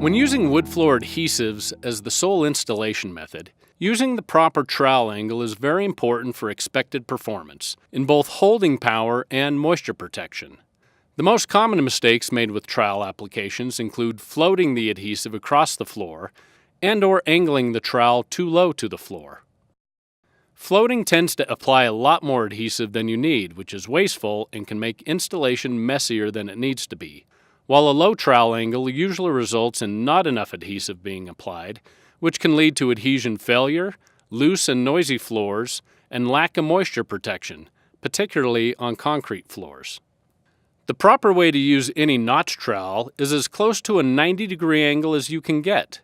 When using wood floor adhesives as the sole installation method, using the proper trowel angle is very important for expected performance in both holding power and moisture protection. The most common mistakes made with trowel applications include floating the adhesive across the floor and/or angling the trowel too low to the floor. Floating tends to apply a lot more adhesive than you need, which is wasteful and can make installation messier than it needs to be, while a low trowel angle usually results in not enough adhesive being applied, which can lead to adhesion failure, loose and noisy floors, and lack of moisture protection, particularly on concrete floors. The proper way to use any notch trowel is as close to a 90-degree angle as you can get,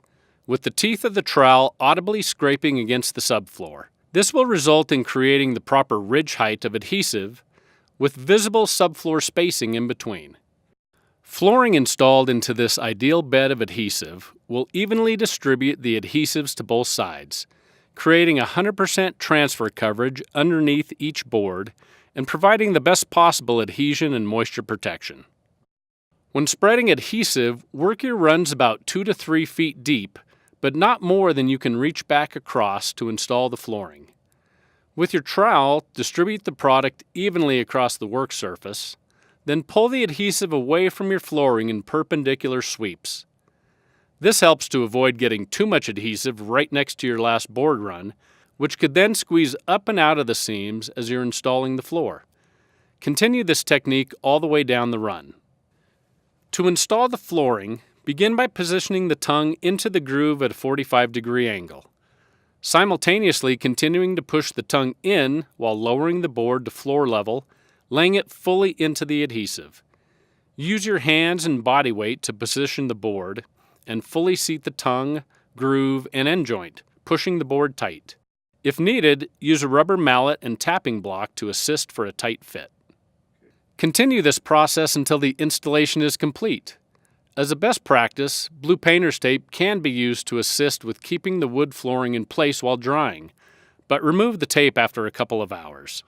with the teeth of the trowel audibly scraping against the subfloor. This will result in creating the proper ridge height of adhesive, with visible subfloor spacing in between. Flooring installed into this ideal bed of adhesive will evenly distribute the adhesives to both sides, creating 100% transfer coverage underneath each board and providing the best possible adhesion and moisture protection. When spreading adhesive, work your runs about 2 to 3 feet deep, but not more than you can reach back across to install the flooring. With your trowel, distribute the product evenly across the work surface, then pull the adhesive away from your flooring in perpendicular sweeps. This helps to avoid getting too much adhesive right next to your last board run, which could then squeeze up and out of the seams as you're installing the floor. Continue this technique all the way down the run. To install the flooring, begin by positioning the tongue into the groove at a 45-degree angle, simultaneously continuing to push the tongue in while lowering the board to floor level, laying it fully into the adhesive. Use your hands and body weight to position the board and fully seat the tongue, groove, and end joint, pushing the board tight. If needed, use a rubber mallet and tapping block to assist for a tight fit. Continue this process until the installation is complete. As a best practice, blue painter's tape can be used to assist with keeping the wood flooring in place while drying, but remove the tape after a couple of hours.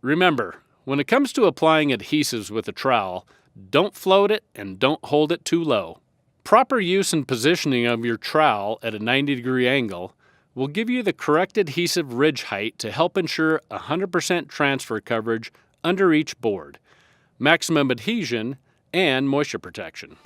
Remember, when it comes to applying adhesives with a trowel, don't float it and don't hold it too low. Proper use and positioning of your trowel at a 90-degree angle will give you the correct adhesive ridge height to help ensure 100% transfer coverage under each board, maximum adhesion, and moisture protection.